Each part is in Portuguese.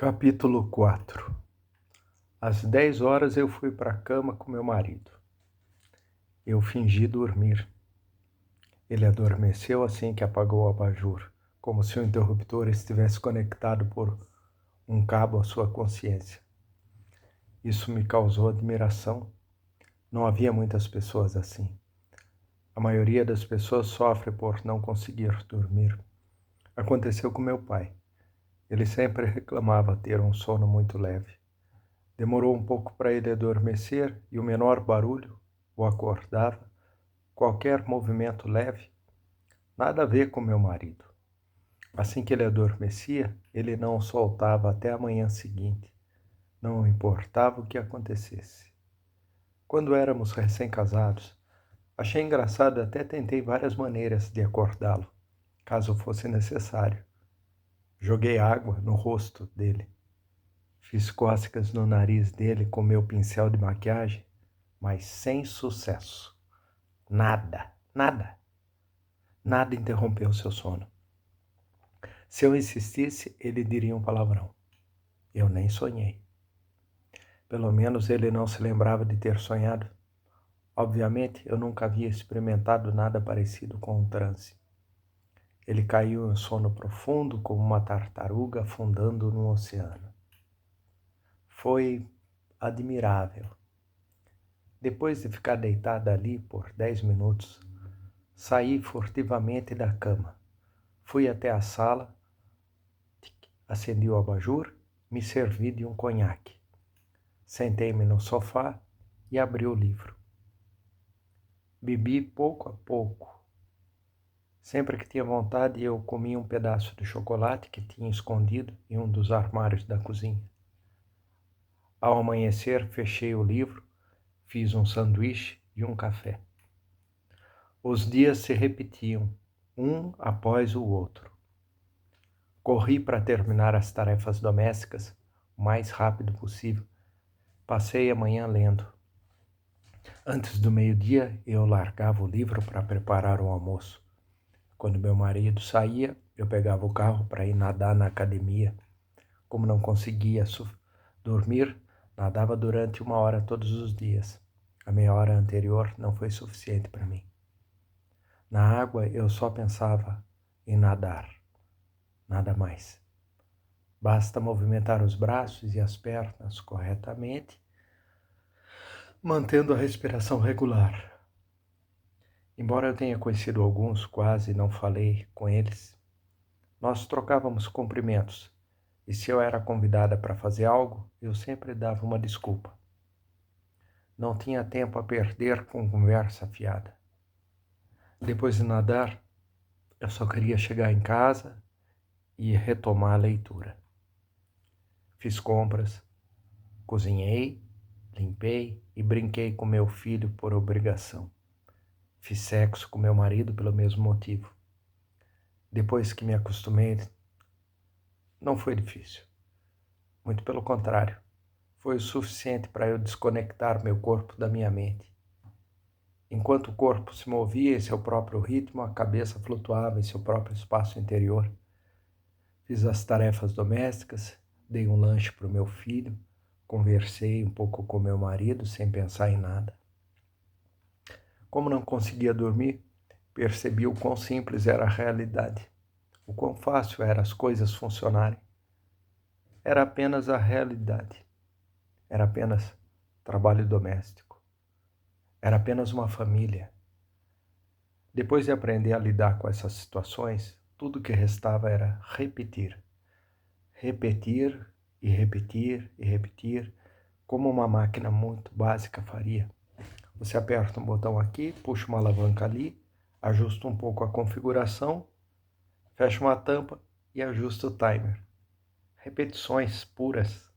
Capítulo 4. Às 10 horas eu fui para a cama com meu marido. Eu fingi dormir. Ele adormeceu assim que apagou o abajur, como se o interruptor estivesse conectado por um cabo à sua consciência. Isso me causou admiração. Não havia muitas pessoas assim. A maioria das pessoas sofre por não conseguir dormir. Aconteceu com meu pai. Ele sempre reclamava ter um sono muito leve. Demorou um pouco para ele adormecer e o menor barulho o acordava, qualquer movimento leve, nada a ver com meu marido. Assim que ele adormecia, ele não o soltava até a manhã seguinte, não importava o que acontecesse. Quando éramos recém-casados, achei engraçado e até tentei várias maneiras de acordá-lo, caso fosse necessário. Joguei água no rosto dele. Fiz cócegas no nariz dele com meu pincel de maquiagem, mas sem sucesso. Nada interrompeu seu sono. Se eu insistisse, ele diria um palavrão. Eu nem sonhei. Pelo menos ele não se lembrava de ter sonhado. Obviamente, eu nunca havia experimentado nada parecido com um transe. Ele caiu em sono profundo como uma tartaruga afundando no oceano. Foi admirável. Depois de ficar deitada ali por 10 minutos, saí furtivamente da cama. Fui até a sala, acendi o abajur, me servi de um conhaque. Sentei-me no sofá e abri o livro. Bebi pouco a pouco. Sempre que tinha vontade, eu comia um pedaço de chocolate que tinha escondido em um dos armários da cozinha. Ao amanhecer, fechei o livro, fiz um sanduíche e um café. Os dias se repetiam, um após o outro. Corri para terminar as tarefas domésticas o mais rápido possível. Passei a manhã lendo. Antes do meio-dia, eu largava o livro para preparar o almoço. Quando meu marido saía, eu pegava o carro para ir nadar na academia. Como não conseguia dormir, nadava durante 1 hora todos os dias. A meia hora anterior não foi suficiente para mim. Na água, eu só pensava em nadar. Nada mais. Basta movimentar os braços e as pernas corretamente, mantendo a respiração regular. Embora eu tenha conhecido alguns, quase não falei com eles, nós trocávamos cumprimentos, e se eu era convidada para fazer algo, eu sempre dava uma desculpa. Não tinha tempo a perder com conversa fiada. Depois de nadar, eu só queria chegar em casa e retomar a leitura. Fiz compras, cozinhei, limpei e brinquei com meu filho por obrigação. Fiz sexo com meu marido pelo mesmo motivo. Depois que me acostumei, não foi difícil. Muito pelo contrário, foi o suficiente para eu desconectar meu corpo da minha mente. Enquanto o corpo se movia em seu próprio ritmo, a cabeça flutuava em seu próprio espaço interior. Fiz as tarefas domésticas, dei um lanche para o meu filho, conversei um pouco com meu marido sem pensar em nada. Como não conseguia dormir, percebi o quão simples era a realidade, o quão fácil era as coisas funcionarem. Era apenas a realidade, era apenas trabalho doméstico, era apenas uma família. Depois de aprender a lidar com essas situações, tudo que restava era repetir. Repetir e repetir e repetir, como uma máquina muito básica faria. Você aperta um botão aqui, puxa uma alavanca ali, ajusta um pouco a configuração, fecha uma tampa e ajusta o timer. Repetições puras.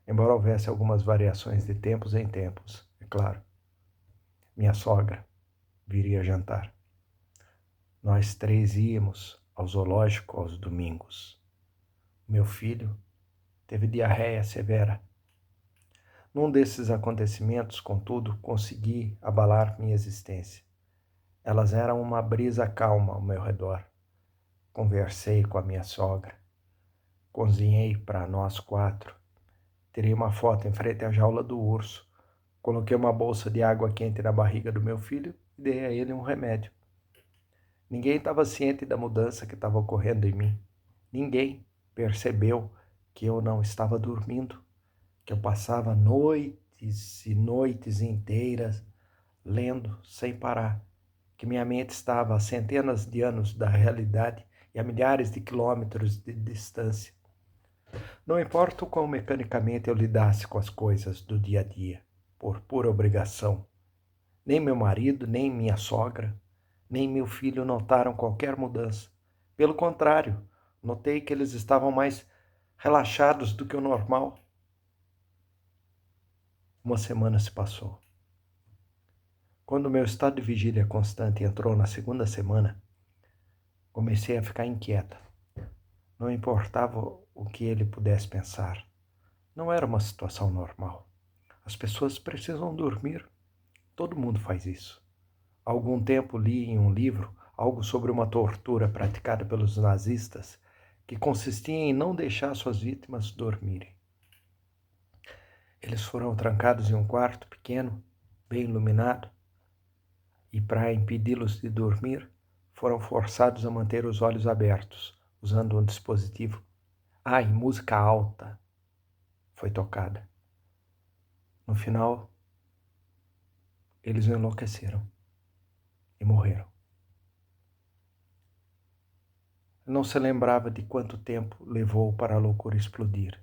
Embora houvesse algumas variações de tempos em tempos, é claro. Minha sogra viria jantar. Nós 3 íamos ao zoológico aos domingos. Meu filho teve diarreia severa. Num desses acontecimentos, contudo, consegui abalar minha existência. Elas eram uma brisa calma ao meu redor. Conversei com a minha sogra. cozinhei para nós 4. Tirei uma foto em frente à jaula do urso. Coloquei uma bolsa de água quente na barriga do meu filho e dei a ele um remédio. Ninguém estava ciente da mudança que estava ocorrendo em mim. Ninguém percebeu que eu não estava dormindo, que eu passava noites e noites inteiras lendo sem parar, que minha mente estava a centenas de anos da realidade e a milhares de quilômetros de distância. Não importa o quão mecanicamente eu lidasse com as coisas do dia a dia, por pura obrigação. Nem meu marido, nem minha sogra, nem meu filho notaram qualquer mudança. Pelo contrário, notei que eles estavam mais relaxados do que o normal. Uma semana se passou. Quando meu estado de vigília constante entrou na segunda semana, comecei a ficar inquieta. Não importava o que ele pudesse pensar. Não era uma situação normal. As pessoas precisam dormir. Todo mundo faz isso. Há algum tempo li em um livro algo sobre uma tortura praticada pelos nazistas que consistia em não deixar suas vítimas dormirem. Eles foram trancados em um quarto pequeno, bem iluminado, e para impedi-los de dormir, foram forçados a manter os olhos abertos, usando um dispositivo. E música alta foi tocada. No final, eles enlouqueceram e morreram. Não se lembrava de quanto tempo levou para a loucura explodir.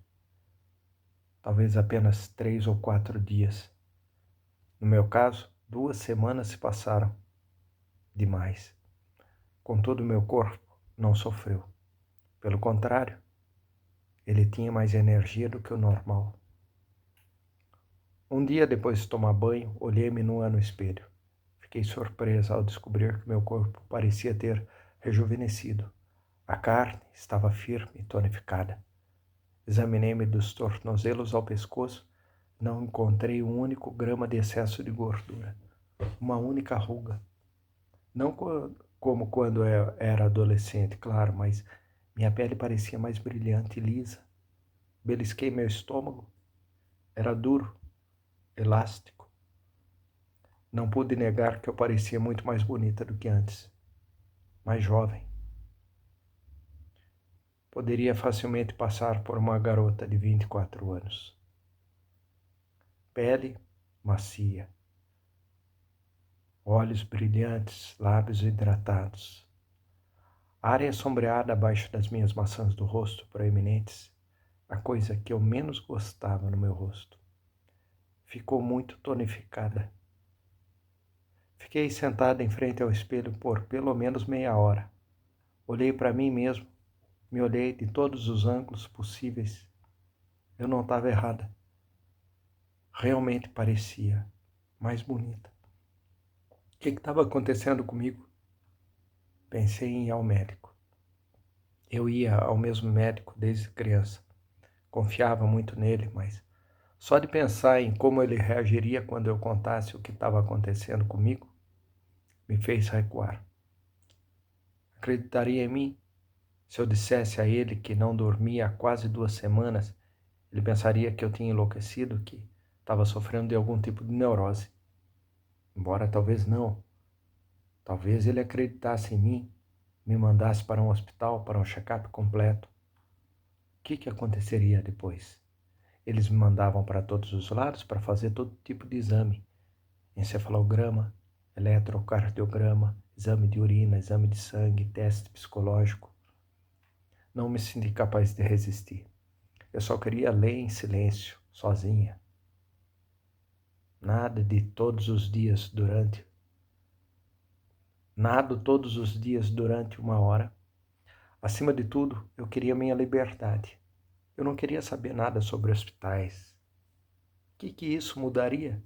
Talvez apenas 3 ou 4 dias. No meu caso, 2 semanas se passaram. Demais. Contudo, meu corpo não sofreu. Pelo contrário, ele tinha mais energia do que o normal. Um dia depois de tomar banho, olhei-me nua no espelho. Fiquei surpresa ao descobrir que meu corpo parecia ter rejuvenescido. A carne estava firme e tonificada. Examinei-me dos tornozelos ao pescoço. Não encontrei um único grama de excesso de gordura. Uma única ruga. Não como quando eu era adolescente, claro, mas minha pele parecia mais brilhante e lisa. Belisquei meu estômago. Era duro, elástico. Não pude negar que eu parecia muito mais bonita do que antes. Mais jovem. Poderia facilmente passar por uma garota de 24 anos. Pele macia. Olhos brilhantes, lábios hidratados. Área sombreada abaixo das minhas maçãs do rosto proeminentes, a coisa que eu menos gostava no meu rosto. Ficou muito tonificada. Fiquei sentada em frente ao espelho por pelo menos meia hora. Olhei para mim mesmo, me olhei de todos os ângulos possíveis. Eu não estava errada. Realmente parecia mais bonita. O que estava acontecendo comigo? Pensei em ir ao médico. Eu ia ao mesmo médico desde criança. Confiava muito nele, mas só de pensar em como ele reagiria quando eu contasse o que estava acontecendo comigo, me fez recuar. Acreditaria em mim? Se eu dissesse a ele que não dormia há quase 2 semanas, ele pensaria que eu tinha enlouquecido, que estava sofrendo de algum tipo de neurose. Embora talvez não. Talvez ele acreditasse em mim, me mandasse para um hospital para um check-up completo. O que aconteceria depois? Eles me mandavam para todos os lados para fazer todo tipo de exame. Encefalograma, eletrocardiograma, exame de urina, exame de sangue, teste psicológico. Não me senti capaz de resistir. Eu só queria ler em silêncio, sozinha. Nada todos os dias durante 1 hora. Acima de tudo, eu queria minha liberdade. Eu não queria saber nada sobre hospitais. O que isso mudaria?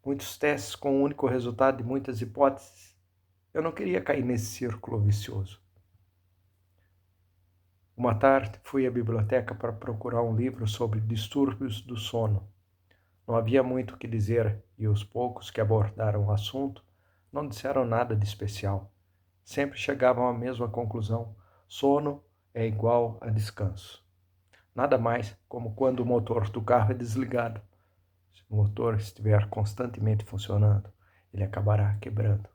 Muitos testes com o único resultado de muitas hipóteses. Eu não queria cair nesse círculo vicioso. Uma tarde, fui à biblioteca para procurar um livro sobre distúrbios do sono. Não havia muito o que dizer e os poucos que abordaram o assunto não disseram nada de especial. Sempre chegavam à mesma conclusão: sono é igual a descanso. nada mais como quando o motor do carro é desligado. Se o motor estiver constantemente funcionando, ele acabará quebrando.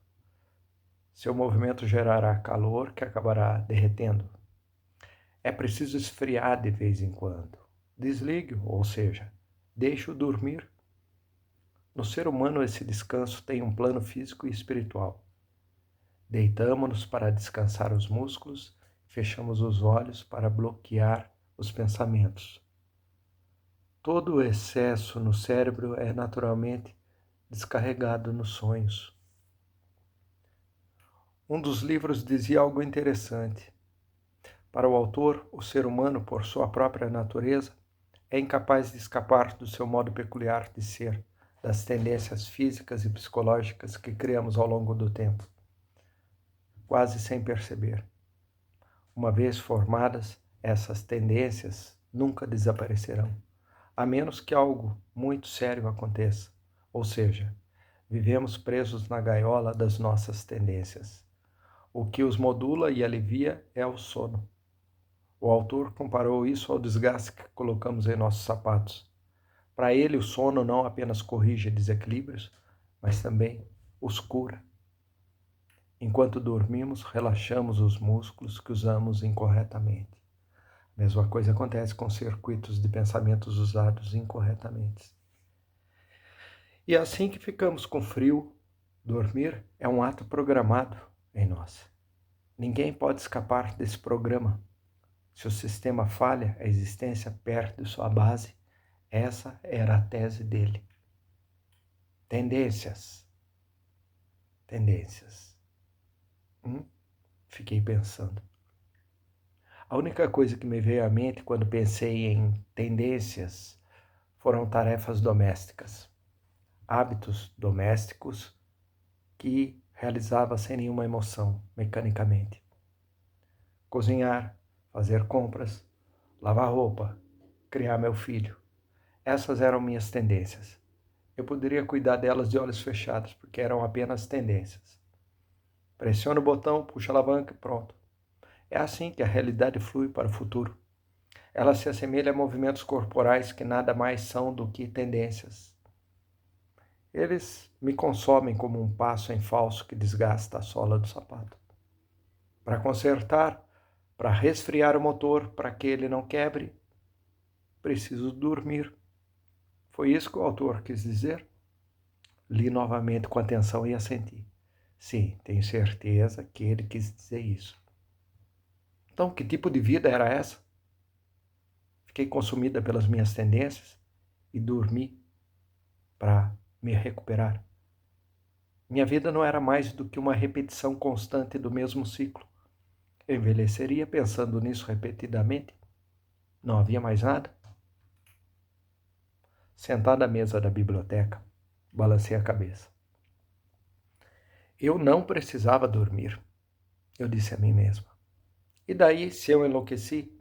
Seu movimento gerará calor que acabará derretendo. É preciso esfriar de vez em quando. Desligue-o, ou seja, deixe-o dormir. No ser humano, esse descanso tem um plano físico e espiritual. Deitamo-nos para descansar os músculos, fechamos os olhos para bloquear os pensamentos. Todo o excesso no cérebro é naturalmente descarregado nos sonhos. Um dos livros dizia algo interessante. Para o autor, o ser humano, por sua própria natureza, é incapaz de escapar do seu modo peculiar de ser, das tendências físicas e psicológicas que criamos ao longo do tempo, quase sem perceber. Uma vez formadas, essas tendências nunca desaparecerão, a menos que algo muito sério aconteça, ou seja, vivemos presos na gaiola das nossas tendências. O que os modula e alivia é o sono. O autor comparou isso ao desgaste que colocamos em nossos sapatos. Para ele, o sono não apenas corrige desequilíbrios, mas também os cura. Enquanto dormimos, relaxamos os músculos que usamos incorretamente. A mesma coisa acontece com circuitos de pensamentos usados incorretamente. E é assim que ficamos com frio. Dormir é um ato programado em nós. Ninguém pode escapar desse programa. Se o sistema falha, a existência perde sua base. Essa era a tese dele. Tendências. Fiquei pensando. A única coisa que me veio à mente quando pensei em tendências foram tarefas domésticas, hábitos domésticos que realizava sem nenhuma emoção, mecanicamente. Cozinhar, fazer compras, lavar roupa, criar meu filho. Essas eram minhas tendências. Eu poderia cuidar delas de olhos fechados, porque eram apenas tendências. Pressiona o botão, puxa a alavanca e pronto. É assim que a realidade flui para o futuro. Ela se assemelha a movimentos corporais que nada mais são do que tendências. Eles me consomem como um passo em falso que desgasta a sola do sapato. Para consertar, para resfriar o motor, para que ele não quebre, preciso dormir. Foi isso que o autor quis dizer? Li novamente com atenção e assenti. Sim, tenho certeza que ele quis dizer isso. Então, que tipo de vida era essa? Fiquei consumida pelas minhas tendências e dormi para me recuperar. Minha vida não era mais do que uma repetição constante do mesmo ciclo. Eu envelheceria pensando nisso repetidamente. Não havia mais nada. Sentada à mesa da biblioteca, balancei a cabeça. Eu não precisava dormir, eu disse a mim mesma. E daí, se eu enlouqueci,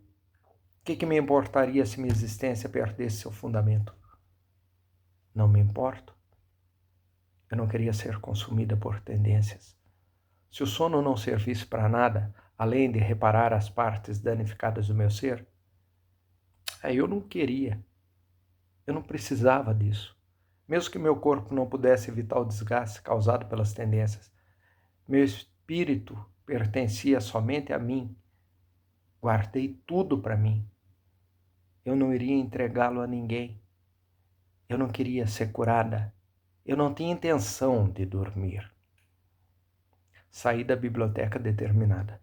o que me importaria se minha existência perdesse seu fundamento? Não me importo. Eu não queria ser consumida por tendências. Se o sono não servisse para nada, além de reparar as partes danificadas do meu ser, eu não queria. Eu não precisava disso. Mesmo que meu corpo não pudesse evitar o desgaste causado pelas tendências, meu espírito pertencia somente a mim. Guardei tudo para mim. Eu não iria entregá-lo a ninguém. Eu não queria ser curada. Eu não tinha intenção de dormir. Saí da biblioteca determinada.